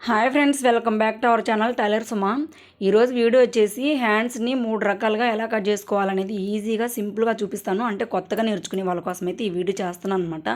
Hi friends, welcome back to our channel tailor Suma. ఈరోజు video వచ్చేసి హ్యాండ్స్ని 3 రకాలుగా ఎలా కట్ చేసుకోవాలనేది ఈజీగా సింపుల్గా చూపిస్తాను. అంటే కొత్తగా నేర్చుకునే వాళ్ళ కోసం అయితే ఈ వీడియో చేస్తున్నాను అనమాట.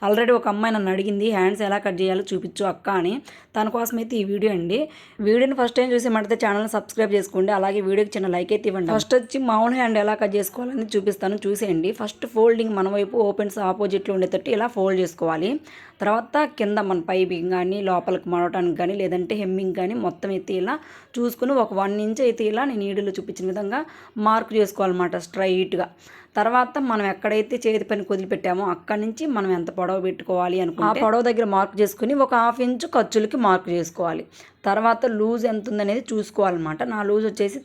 ఆల్రెడీ ఒక అమ్మాయి నన్ను అడిగింది హ్యాండ్స్ ఎలా కట్ చేయాలో చూపించు అక్క అని. తన కోసం అయితే ఈ వీడియో అండి. వీడియోని ఫస్ట్ టైం చూసి మడితే ఛానల్ని సబ్స్క్రైబ్ చేసుకోండి. అలాగే వీడియోకి చిన్న లైక్ అయితే ఇవ్వండి. ఫస్ట్ వచ్చి మామూలు హ్యాండ్ ఎలా కట్ చేసుకోవాలని చూపిస్తాను, చూసేయండి. ఫస్ట్ ఫోల్డింగ్ మన వైపు ఓపెన్స్ ఆపోజిట్లో ఉండేటట్టు ఇలా ఫోల్డ్ చేసుకోవాలి. తర్వాత కింద మన పైపింగ్ కానీ లోపలికి మడవటానికి కానీ లేదంటే హెమ్మింగ్ కానీ మొత్తం అయితే ఇలా చూసుకుని ఒక 1 ఇంచ్ అయితే ఇలా నేను వీడియోలో చూపించిన విధంగా మార్క్ చేసుకోవాలన్నమాట స్ట్రైట్గా. తర్వాత మనం ఎక్కడైతే చేతి పని వదిలిపెట్టామో అక్కడి నుంచి మనం ఎంత పొడవు పెట్టుకోవాలి అనుకుంటే ఆ పొడవు దగ్గర మార్క్ చేసుకుని ఒక 1/2 ఇంచు ఖర్చులకి మార్క్ చేసుకోవాలి. తర్వాత లూజ్ ఎంత ఉందనేది చూసుకోవాలన్నమాట. నా లూజ్ వచ్చేసి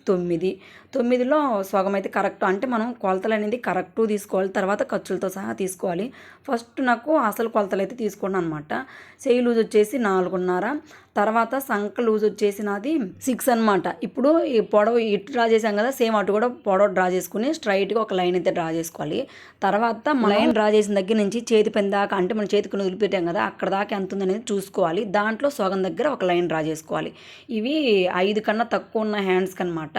9లో సగం అయితే కరెక్ట్, అంటే మనం కొలతలు అనేది కరెక్టు తీసుకోవాలి. తర్వాత ఖర్చులతో సహా తీసుకోవాలి. ఫస్ట్ నాకు అసలు కొలతలు అయితే తీసుకున్నాను అనమాట. చెయ్యి లూజ్ వచ్చేసి 4.5, తర్వాత సంక లూజ్ వచ్చేసి నాది 6 అనమాట. ఇప్పుడు ఈ పొడవు ఇటు డ్రా చేసాం కదా, సేమ్ అటు కూడా పొడవు డ్రా చేసుకుని స్ట్రైట్గా ఒక లైన్ అయితే డ్రా చేసుకోవాలి. తర్వాత లైన్ డ్రా చేసిన దగ్గర నుంచి చేతి పని దాకా, అంటే మన చేతికి వదిలిపెట్టాం కదా అక్కడ దాకా ఎంత ఉందనేది చూసుకోవాలి. దాంట్లో సగం దగ్గర ఒక లైన్ డ్రా చేసుకోవాలి. ఇవి 5 కన్నా తక్కువ ఉన్న హ్యాండ్స్కి అనమాట.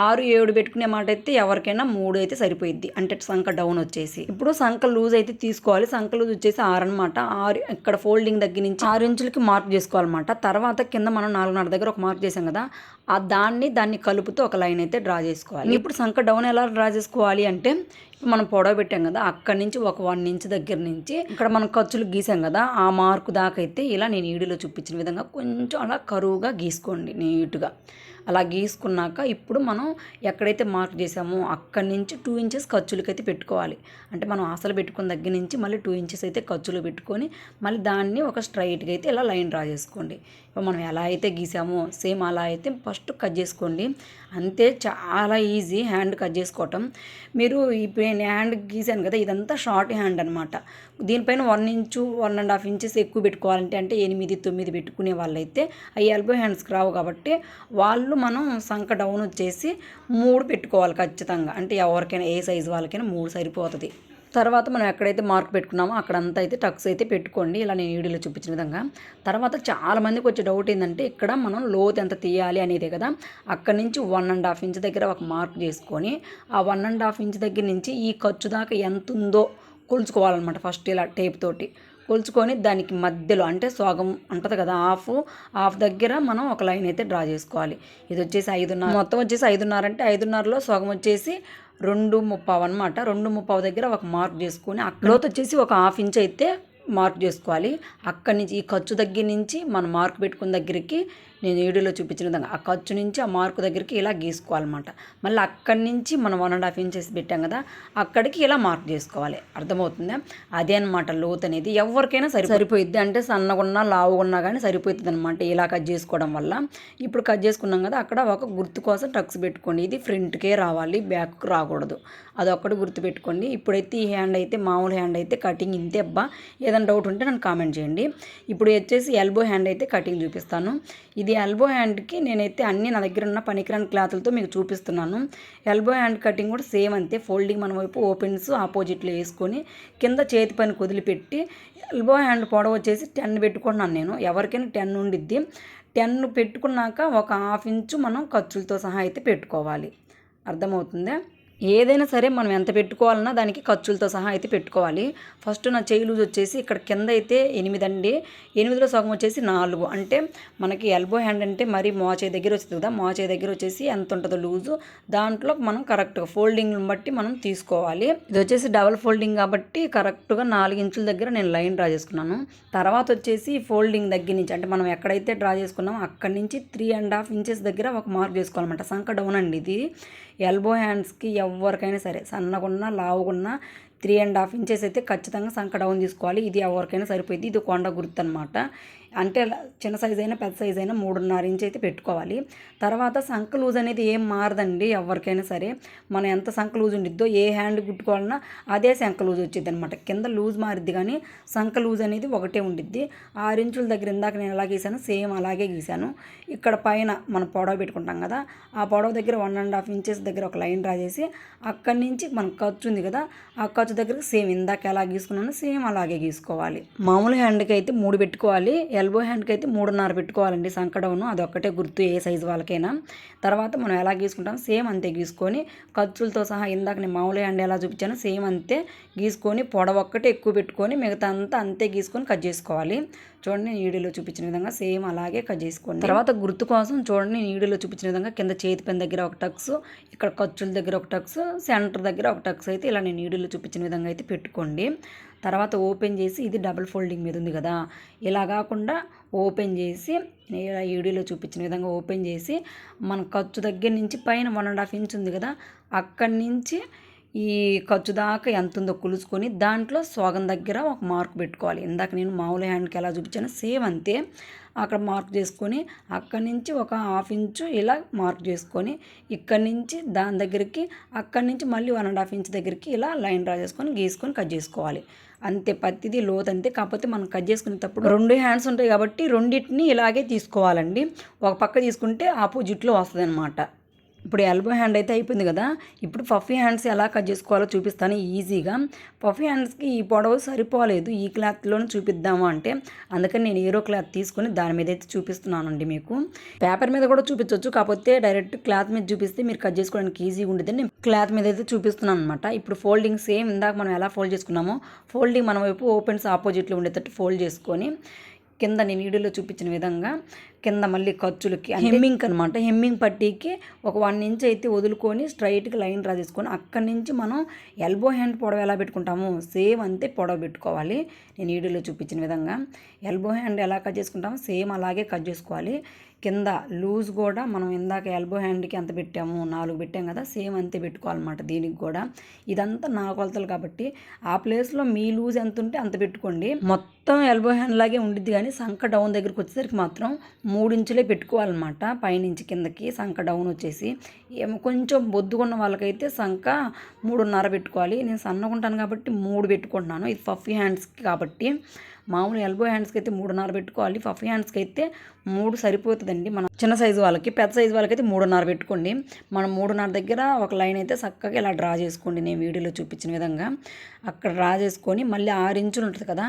6, 7 పెట్టుకునే మాట అయితే ఎవరికైనా 3 అయితే సరిపోయిద్ది, అంటే సంక డౌన్ వచ్చేసి. ఇప్పుడు సంక లూజ్ అయితే తీసుకోవాలి. సంక లూజ్ వచ్చేసి 6 అనమాట. 6 ఇక్కడ ఫోల్డింగ్ దగ్గర నుంచి 6 ఇంచులకి మార్క్ చేసుకోవాలన్నమాట. తర్వాత కింద మనం 4.5 దగ్గర ఒక మార్క్ చేసాం కదా, ఆ దాన్ని కలుపుతూ ఒక లైన్ అయితే డ్రా చేసుకోవాలి. ఇప్పుడు సంక డౌన్ ఎలా డ్రా చేసుకోవాలి అంటే, ఇప్పుడు మనం పొడవ పెట్టాం కదా అక్కడి నుంచి ఒక 1 ఇంచ్ దగ్గర నుంచి ఇక్కడ మనం ఖర్చులు గీసాం కదా ఆ మార్కు దాకా అయితే ఇలా నేను వీడియోలో చూపించిన విధంగా కొంచెం అలా కరువుగా గీసుకోండి నీట్గా. అలా గీసుకున్నాక ఇప్పుడు మనం ఎక్కడైతే మార్క్ చేసామో అక్కడి నుంచి 2 ఇంచెస్ ఖర్చులకైతే పెట్టుకోవాలి. అంటే మనం అసలు పెట్టుకున్న దగ్గర నుంచి మళ్ళీ 2 ఇంచెస్ అయితే ఖర్చులు పెట్టుకొని మళ్ళీ దాన్ని ఒక స్ట్రైట్గా అయితే ఇలా లైన్ డ్రా చేసుకోండి. ఇప్పుడు మనం ఎలా అయితే గీసామో సేమ్ అలా అయితే ఫస్ట్ కట్ చేసుకోండి. అంతే, చాలా ఈజీ హ్యాండ్ కట్ చేసుకోవటం. మీరు ఇప్పుడు నేను హ్యాండ్ గీసాను కదా, ఇదంతా షార్ట్ హ్యాండ్ అనమాట. దీనిపైన 1 ఇంచు 1.5 ఇంచెస్ ఎక్కువ పెట్టుకోవాలంటే, అంటే 8, 9 పెట్టుకునే వాళ్ళైతే ఆ ఎల్బో హ్యాండ్స్కి రావు కాబట్టి వాళ్ళు మనం సంక డౌన్ వచ్చేసి 3 పెట్టుకోవాలి ఖచ్చితంగా. అంటే ఎవరికైనా ఏ సైజు వాళ్ళకైనా 3 సరిపోతుంది. తర్వాత మనం ఎక్కడైతే మార్క్ పెట్టుకున్నామో అక్కడంతా అయితే టక్స్ అయితే పెట్టుకోండి, ఇలా నేను వీడియోలో చూపించిన విధంగా. తర్వాత చాలామందికి వచ్చే డౌట్ ఏంటంటే, ఇక్కడ మనం లోతు ఎంత తీయాలి అనేదే కదా. అక్కడి నుంచి 1.5 ఇంచ్ దగ్గర ఒక మార్క్ చేసుకొని ఆ 1.5 ఇంచ్ దగ్గర నుంచి ఈ ఖర్చు దాకా ఎంత ఉందో కొలుచుకోవాలన్నమాట. ఫస్ట్ ఇలా టేప్ తోటి కొలుచుకొని దానికి మధ్యలో, అంటే సగం ఉంటుంది కదా, హాఫ్ దగ్గర మనం ఒక లైన్ అయితే డ్రా చేసుకోవాలి. ఇది వచ్చేసి 5.5, మొత్తం వచ్చేసి 5.5, అంటే 5.5లో సగం వచ్చేసి 2.30 అనమాట. 2.30 దగ్గర ఒక మార్క్ చేసుకొని లోతు వచ్చేసి ఒక 1/2 ఇంచ్ అయితే మార్క్ చేసుకోవాలి. అక్కడి నుంచి ఈ ఖర్చు దగ్గర నుంచి మనం మార్క్ పెట్టుకున్న దగ్గరికి నేను వీడియోలో చూపించిన విధంగా ఆ ఖర్చు నుంచి ఆ మార్కు దగ్గరికి ఇలా గీసుకోవాలన్నమాట. మళ్ళీ అక్కడి నుంచి మనం 1.5 ఇంచెస్ పెట్టాం కదా అక్కడికి ఇలా మార్క్ చేసుకోవాలి. అర్థమవుతుందా? అదే అనమాట లోతు అనేది. ఎవరికైనా సరిపోయిద్ది, అంటే సన్నగా ఉన్నా లావుగా ఉన్నా కానీ సరిపోతుంది అనమాట ఇలా కట్ చేసుకోవడం వల్ల. ఇప్పుడు కట్ చేసుకున్నాం కదా అక్కడ ఒక గుర్తు కోసం టక్స్ పెట్టుకోండి. ఇది ఫ్రంట్కే రావాలి, బ్యాక్కి రాకూడదు. అదొక్కటి గుర్తు పెట్టుకోండి. ఇప్పుడైతే ఈ హ్యాండ్ అయితే మామూలు హ్యాండ్ అయితే కటింగ్ ఇంతే అబ్బా. ఏదైనా డౌట్ ఉంటే నన్ను కామెంట్ చేయండి. ఇప్పుడు వచ్చేసి ఎల్బో హ్యాండ్ అయితే కటింగ్ చూపిస్తాను. ఇది ఎల్బో హ్యాండ్కి నేనైతే అన్నీ నా దగ్గర ఉన్న పనికిరాని క్లాతులతో మీకు చూపిస్తున్నాను. ఎల్బో హ్యాండ్ కటింగ్ కూడా సేమ్ అంతే. ఫోల్డింగ్ మన వైపు ఓపెన్స్ ఆపోజిట్లో వేసుకొని కింద చేతి పని వదిలిపెట్టి ఎల్బో హ్యాండ్ పొడవు వచ్చేసి 10 పెట్టుకున్నాను నేను. ఎవరికైనా 10 ఉండిద్ది. 10 పెట్టుకున్నాక ఒక 1/2 ఇంచు మనం ఖర్చులతో సహా అయితే పెట్టుకోవాలి. అర్థమవుతుందా? ఏదైనా సరే మనం ఎంత పెట్టుకోవాలన్నా దానికి ఖర్చులతో సహా అయితే పెట్టుకోవాలి. ఫస్ట్ నా చేయి లూజ్ వచ్చేసి ఇక్కడ కింద అయితే 8 అండి. 8లో సగం వచ్చేసి 4, అంటే మనకి ఎల్బో హ్యాండ్ అంటే మరి మోచేయి దగ్గర వస్తుంది కదా, మోచేయి దగ్గర వచ్చేసి ఎంత ఉంటుందో లూజు దాంట్లో మనం కరెక్ట్గా ఫోల్డింగ్ని బట్టి మనం తీసుకోవాలి. ఇది వచ్చేసి డబల్ ఫోల్డింగ్ కాబట్టి కరెక్ట్గా 4 ఇంచుల దగ్గర నేను లైన్ డ్రా చేసుకున్నాను. తర్వాత వచ్చేసి ఫోల్డింగ్ దగ్గర నుంచి, అంటే మనం ఎక్కడైతే డ్రా చేసుకున్నామో అక్కడి నుంచి 3.5 ఇంచెస్ దగ్గర ఒక మార్క్ చేసుకోవాలన్నమాట. సంక డౌన్ అండి ఇది. ఎల్బో హ్యాండ్స్కి ఎవరికైనా సరే సన్నగున్నా లావుగున్నా 3.5 ఇంచెస్ అయితే ఖచ్చితంగా సంక డౌన్ తీసుకోవాలి. ఇది ఎవరికైనా సరిపోయింది. ఇది కొండ గుర్తు అనమాట. అంటే చిన్న సైజ్ అయినా పెద్ద సైజ్ అయినా 3.5 ఇంచ్ అయితే పెట్టుకోవాలి. తర్వాత సంక లూజ్ అనేది ఏం మారదండి ఎవరికైనా సరే. మనం ఎంత సంక లూజ్ ఉండిద్దో ఏ హ్యాండ్ కుట్టుకోవాలన్నా అదే సంక లూజ్ వచ్చింది అనమాట. కింద లూజ్ మారిద్ది కానీ సంక లూజ్ అనేది ఒకటే ఉండిద్ది. 6 ఇంచుల దగ్గర ఇందాక నేను ఎలా గీసాను సేమ్ అలాగే గీసాను. ఇక్కడ పైన మనం పొడవు పెట్టుకుంటాం కదా ఆ పొడవు దగ్గర 1.5 ఇంచెస్ దగ్గర ఒక లైన్ డ్రా చేసి అక్కడి నుంచి మనకు ఖర్చు ఉంది కదా ఆ ఖర్చు దగ్గర సేమ్ ఇందాక ఎలా గీసుకున్నానో సేమ్ అలాగే గీసుకోవాలి. మామూలు హ్యాండ్కి అయితే 3 పెట్టుకోవాలి. ఎల్బో హ్యాండ్కి అయితే 3.5 పెట్టుకోవాలండి సంక డౌను, అదొక్కటే గుర్తు ఏ సైజు వాళ్ళకైనా. తర్వాత మనం ఎలా గీసుకుంటాం సేమ్ అంతే గీసుకొని ఖర్చులతో సహా ఇందాక నేను మామూలు హ్యాండ్ ఎలా చూపించానో సేమ్ అంతే గీసుకొని పొడవు ఒక్కటే ఎక్కువ పెట్టుకొని మిగతా అంతా అంతే గీసుకొని కట్ చేసుకోవాలి. చూడండి వీడియోలో చూపించిన విధంగా సేమ్ అలాగే కట్ చేసుకోండి. తర్వాత గుర్తు కోసం చూడండి వీడియోలో చూపించిన విధంగా కింద చేతి పెన్ దగ్గర ఒక టక్స్, ఇక్కడ ఖర్చుల దగ్గర ఒక టక్స్, సెంటర్ దగ్గర ఒక టక్స్ అయితే ఇలా నేను వీడియోలో చూపించిన విధంగా అయితే పెట్టుకోండి. తర్వాత ఓపెన్ చేసి ఇది డబుల్ ఫోల్డింగ్ మీద ఉంది కదా, ఇలా కాకుండా ఓపెన్ చేసి ఇలా వీడియోలో చూపించిన విధంగా ఓపెన్ చేసి మన ఖర్చు దగ్గర నుంచి పైన 1.5 ఇంచ్ ఉంది కదా, అక్కడి నుంచి ఈ ఖర్చు దాకా ఎంత ఉందో కొలుసుకొని దాంట్లో సోగం దగ్గర ఒక మార్క్ పెట్టుకోవాలి. ఇందాక నేను మామూలు హ్యాండ్కి ఎలా చూపించానో సేమ్ అంతే అక్కడ మార్క్ చేసుకొని అక్కడి నుంచి ఒక 1/2 ఇంచు ఇలా మార్క్ చేసుకొని ఇక్కడి నుంచి దాని దగ్గరికి అక్కడి నుంచి మళ్ళీ 1.5 ఇంచ్ దగ్గరికి ఇలా లైన్ డ్రా చేసుకొని గీసుకొని కట్ చేసుకోవాలి. అంతే పత్తిది లోతు అంతే. కాకపోతే మనం కట్ చేసుకునేటప్పుడు 2 హ్యాండ్స్ ఉంటాయి కాబట్టి రెండింటిని ఇలాగే తీసుకోవాలండి. ఒక పక్క తీసుకుంటే ఆపోజిట్లో వస్తుంది అనమాట. ఇప్పుడు ఎల్బో హ్యాండ్ అయితే అయిపోయింది కదా, ఇప్పుడు పఫీ హ్యాండ్స్ ఎలా కట్ చేసుకోవాలో చూపిస్తాను ఈజీగా. పఫీ హ్యాండ్స్కి ఈ పొడవు సరిపోలేదు, ఈ క్లాత్లోనే చూపిద్దాము అంటే అందుకని నేను ఏరో క్లాత్ తీసుకొని దాని మీద అయితే చూపిస్తున్నానండి. మీకు పేపర్ మీద కూడా చూపించవచ్చు, కాకపోతే డైరెక్ట్ క్లాత్ మీద చూపిస్తే మీరు కట్ చేసుకోవడానికి ఈజీగా ఉంటుంది. నేను క్లాత్ మీద అయితే చూపిస్తున్నాను అనమాట. ఇప్పుడు ఫోల్డింగ్ సేమ్ ఇందాక మనం ఎలా ఫోల్డ్ చేసుకున్నామో ఫోల్డింగ్ మన వైపు ఓపెన్స్ ఆపోజిట్లో ఉండేటట్టు ఫోల్డ్ చేసుకొని కింద నేను వీడియోలో చూపించిన విధంగా కింద మళ్ళీ ఖర్చులకి హెమ్మింగ్ అనమాట, హెమ్మింగ్ పట్టీకి ఒక 1 ఇంచ్ అయితే వదులుకొని స్ట్రైట్గా లైన్ డ్రా చేసుకొని అక్కడి నుంచి మనం ఎల్బో హ్యాండ్ పొడవు ఎలా పెట్టుకుంటామో సేమ్ అంతే పొడవు పెట్టుకోవాలి. నేను వీడియోలో చూపించిన విధంగా ఎల్బో హ్యాండ్ ఎలా కట్ చేసుకుంటామో సేమ్ అలాగే కట్ చేసుకోవాలి. కింద లూజ్ కూడా మనం ఇందాక ఎల్బో హ్యాండ్కి ఎంత పెట్టాము 4 పెట్టాం కదా, సేమ్ అంతే పెట్టుకోవాలన్నమాట. దీనికి కూడా ఇదంతా నా కొలతలు కాబట్టి ఆ ప్లేస్లో మీ లూజ్ ఎంత ఉంటే అంత పెట్టుకోండి. మొత్తం ఎల్బో హ్యాండ్ లాగే ఉండిద్ది కానీ సంక డౌన్ దగ్గరికి వచ్చేసరికి మాత్రం 3 ఇంచులే పెట్టుకోవాలన్నమాట. పైనుంచి కిందకి సంక డౌన్ వచ్చేసి కొంచెం బొద్దుకున్న వాళ్ళకైతే సంక 3.5 పెట్టుకోవాలి. నేను సన్నగుంటాను కాబట్టి 3 పెట్టుకుంటున్నాను. ఇది పఫీ హ్యాండ్స్కి కాబట్టి మామూలు ఎల్బో హ్యాండ్స్కి అయితే 3.5 పెట్టుకోవాలి. పఫీ హ్యాండ్స్కి అయితే 3 సరిపోతుందండి. మన చిన్న సైజు వాళ్ళకి, పెద్ద సైజు వాళ్ళకైతే 3.5 పెట్టుకోండి. మనం 3.5 దగ్గర ఒక లైన్ అయితే చక్కగా ఇలా డ్రా చేసుకోండి. నేను వీడియోలో చూపించిన విధంగా అక్కడ డ్రా చేసుకొని మళ్ళీ 6 ఇంచులు ఉంటుంది కదా,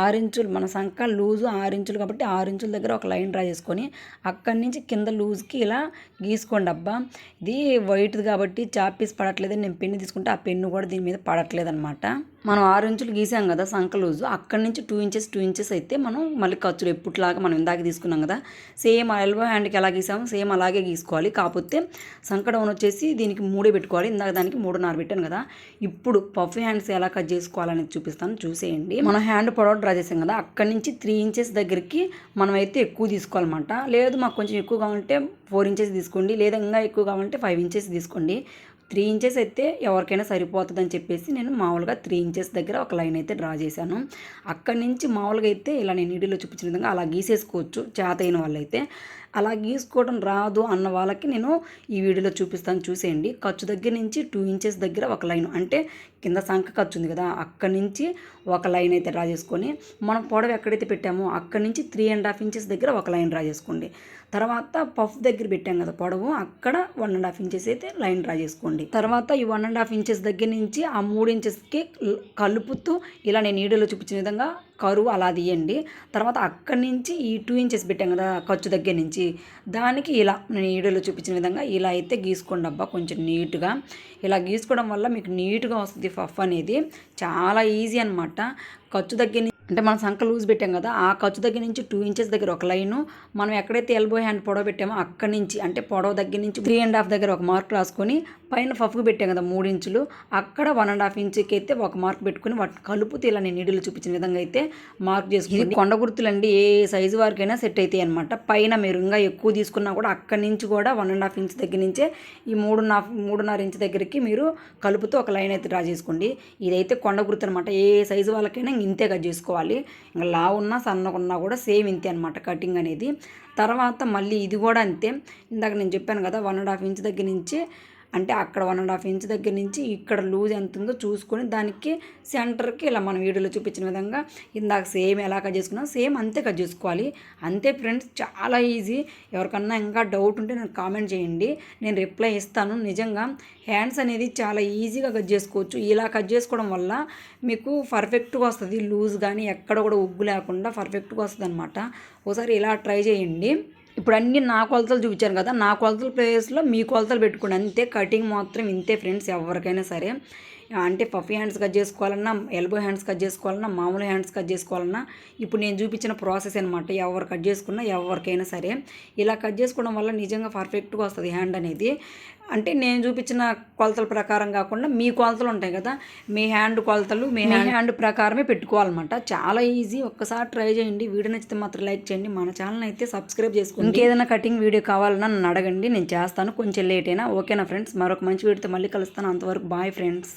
6 ఇంచులు మన సంక లూజు 6 ఇంచులు కాబట్టి 6 ఇంచుల దగ్గర ఒక లైన్ డ్రా చేసుకొని అక్కడి నుంచి కింద లూజ్కి ఇలా గీసుకోండి. అబ్బా ఇది వైట్ది కాబట్టి చాప్ పీస్ పడట్లేదు, నేను పెన్ను తీసుకుంటే ఆ పెన్ను కూడా దీని మీద పడట్లేదు అనమాట. మనం 6 ఇంచులు గీసాం కదా సంక లూజు, అక్కడి నుంచి 2 ఇంచెస్ అయితే మనం మళ్ళీ ఖర్చులు ఎప్పుట్లాగా మనం ఇందాక తీసుకున్నాం కదా సేమ్ ఎల్బో హ్యాండ్కి ఎలా గీసామో సేమ్ అలాగే గీసుకోవాలి. కాకపోతే సంక డౌన్ వచ్చేసి దీనికి 3 పెట్టుకోవాలి, ఇందాక దానికి 3.5 పెట్టాను కదా. ఇప్పుడు పఫీ హ్యాండ్స్ ఎలా కట్ చేసుకోవాలనేది చూపిస్తాను, చూసేయండి. మనం హ్యాండ్ పొడవు డ్రా చేసాం కదా, అక్కడి నుంచి 3 ఇంచెస్ దగ్గరికి మనం అయితే ఎక్కువ తీసుకోవాలన్నమాట. లేదు మాకు కొంచెం ఎక్కువ కావాలంటే 4 ఇంచెస్ తీసుకోండి, లేదా ఇంకా ఎక్కువ కావాలంటే 5 ఇంచెస్ తీసుకోండి. 3 ఇంచెస్ అయితే ఎవరికైనా సరిపోతుందని చెప్పేసి నేను మామూలుగా 3 ఇంచెస్ దగ్గర ఒక లైన్ అయితే డ్రా చేశాను. అక్కడి నుంచి మామూలుగా అయితే ఇలా నేను వీడియోలో చూపించిన విధంగా అలా గీసేసుకోవచ్చు చేత అయిన వాళ్ళైతే. అలా గీసుకోవడం రాదు అన్న వాళ్ళకి నేను ఈ వీడియోలో చూపిస్తాను, చూసేయండి. ఖర్చు దగ్గర నుంచి 2 ఇంచెస్ దగ్గర ఒక లైన్, అంటే కింద సంక ఖర్చు ఉంది కదా అక్కడి నుంచి ఒక లైన్ అయితే డ్రా చేసుకొని మనం పొడవు ఎక్కడైతే పెట్టామో అక్కడి నుంచి 3.5 ఇంచెస్ దగ్గర ఒక లైన్ డ్రా చేసుకోండి. తర్వాత పఫ్ దగ్గర పెట్టాం కదా పొడవు, అక్కడ 1.5 ఇంచెస్ అయితే లైన్ డ్రా చేసుకోండి. తర్వాత ఈ 1.5 ఇంచెస్ దగ్గర నుంచి ఆ 3 ఇంచెస్కి కలుపుతూ ఇలా నేను వీడియోలో చూపించిన విధంగా కరువు అలా తీయండి. తర్వాత అక్కడి నుంచి ఈ 2 ఇంచెస్ పెట్టాం కదా ఖర్చు దగ్గర నుంచి దానికి ఇలా నేను వీడియోలో చూపించిన విధంగా ఇలా అయితే గీసుకోండి. అబ్బా కొంచెం నీట్గా ఇలా గీసుకోవడం వల్ల మీకు నీట్గా వస్తుంది పఫ్ అనేది, చాలా ఈజీ అనమాట. ఖర్చు దగ్గర అంటే మనం సంక లూజ్ పెట్టాం కదా ఆ ఖర్చు దగ్గర నుంచి 2 ఇంచెస్ దగ్గర ఒక లైను, మనం ఎక్కడైతే ఎల్బో హ్యాండ్ పొడవ పెట్టామో అక్కడి నుంచి అంటే పొడవ దగ్గర నుంచి 3.5 దగ్గర ఒక మార్క్ రాసుకొని పైన పఫ్కి పెట్టాం కదా 3 ఇంచులు అక్కడ 1.5 ఇంచుకి అయితే ఒక మార్క్ పెట్టుకుని వాటిని కలుపుతూ ఇలా నేను నీడిలో చూపించిన విధంగా అయితే మార్క్ చేసుకుని కొండ గుర్తులండి ఏ సైజు వరకైనా సెట్ అవుతాయి అనమాట. పైన మీరు ఇంకా ఎక్కువ తీసుకున్నా కూడా అక్కడి నుంచి కూడా 1.5 ఇంచ్ దగ్గర నుంచే ఈ 3.5 ఇంచ్ దగ్గరికి మీరు కలుపుతూ ఒక లైన్ అయితే డ్రా చేసుకోండి. ఇదైతే కొండ గుర్తు అనమాట, ఏ సైజు వాళ్ళకైనా ఇంతే కట్ చేసుకోవాలి. ఇంకా లావు ఉన్నా సన్నగున్నా కూడా సేమ్ ఇంతే అనమాట కటింగ్ అనేది. తర్వాత మళ్ళీ ఇది కూడా అంతే, ఇందాక నేను చెప్పాను కదా 1.5 ఇంచ్ దగ్గర నుంచి అంటే అక్కడ 1.5 ఇంచ్ దగ్గర నుంచి ఇక్కడ లూజ్ ఎంత ఉందో చూసుకొని దానికి సెంటర్కి ఇలా మనం వీడియోలో చూపించిన విధంగా ఇందాక సేమ్ ఎలా కట్ చేసుకున్నాం సేమ్ అంతే కట్ చేసుకోవాలి. అంతే ఫ్రెండ్స్, చాలా ఈజీ. ఎవరికన్నా ఇంకా డౌట్ ఉంటే నాకు కామెంట్ చేయండి, నేను రిప్లై ఇస్తాను. నిజంగా హ్యాండ్స్ అనేది చాలా ఈజీగా కట్ చేసుకోవచ్చు. ఇలా కట్ చేసుకోవడం వల్ల మీకు పర్ఫెక్ట్గా వస్తుంది. లూజ్ కానీ ఎక్కడ కూడా ఉగ్గు లేకుండా పర్ఫెక్ట్గా వస్తుంది అనమాట. ఒకసారి ఇలా ట్రై చేయండి. ఇప్పుడు అన్నీ నా కొలతలు చూపించాను కదా, నా కొలతల ప్లేస్లో మీ కొలతలు పెట్టుకోండి అంతే. కటింగ్ మాత్రం ఇంతే ఫ్రెండ్స్, ఎవరికైనా సరే. అంటే పఫీ హ్యాండ్స్ కట్ చేసుకోవాలన్నా, ఎల్బో హ్యాండ్స్ కట్ చేసుకోవాలన్నా, మామూలు హ్యాండ్స్ కట్ చేసుకోవాలన్నా ఇప్పుడు నేను చూపించిన ప్రాసెస్ అనమాట. ఎవరు కట్ చేసుకున్నా ఎవరికైనా సరే ఇలా కట్ చేసుకోవడం వల్ల నిజంగా పర్ఫెక్ట్గా వస్తుంది హ్యాండ్ అనేది. అంటే నేను చూపించిన కొలతల ప్రకారం కాకుండా మీ కొలతలు ఉంటాయి కదా, మీ హ్యాండ్ కొలతలు మీ హ్యాండ్ ప్రకారమే పెట్టుకోవాలన్నమాట. చాలా ఈజీ, ఒక్కసారి ట్రై చేయండి. వీడియో నచ్చితే మాత్రం లైక్ చేయండి, మన ఛానల్ అయితే సబ్స్క్రైబ్ చేసుకోండి. ఇంకేదైనా కటింగ్ వీడియో కావాలన్నా నన్ను అడగండి, నేను చేస్తాను. కొంచెం లేట్ అయినా ఓకేనా ఫ్రెండ్స్. మరొక మంచి వీడియోతో మళ్ళీ కలుస్తాను. అంతవరకు బాయ్ ఫ్రెండ్స్.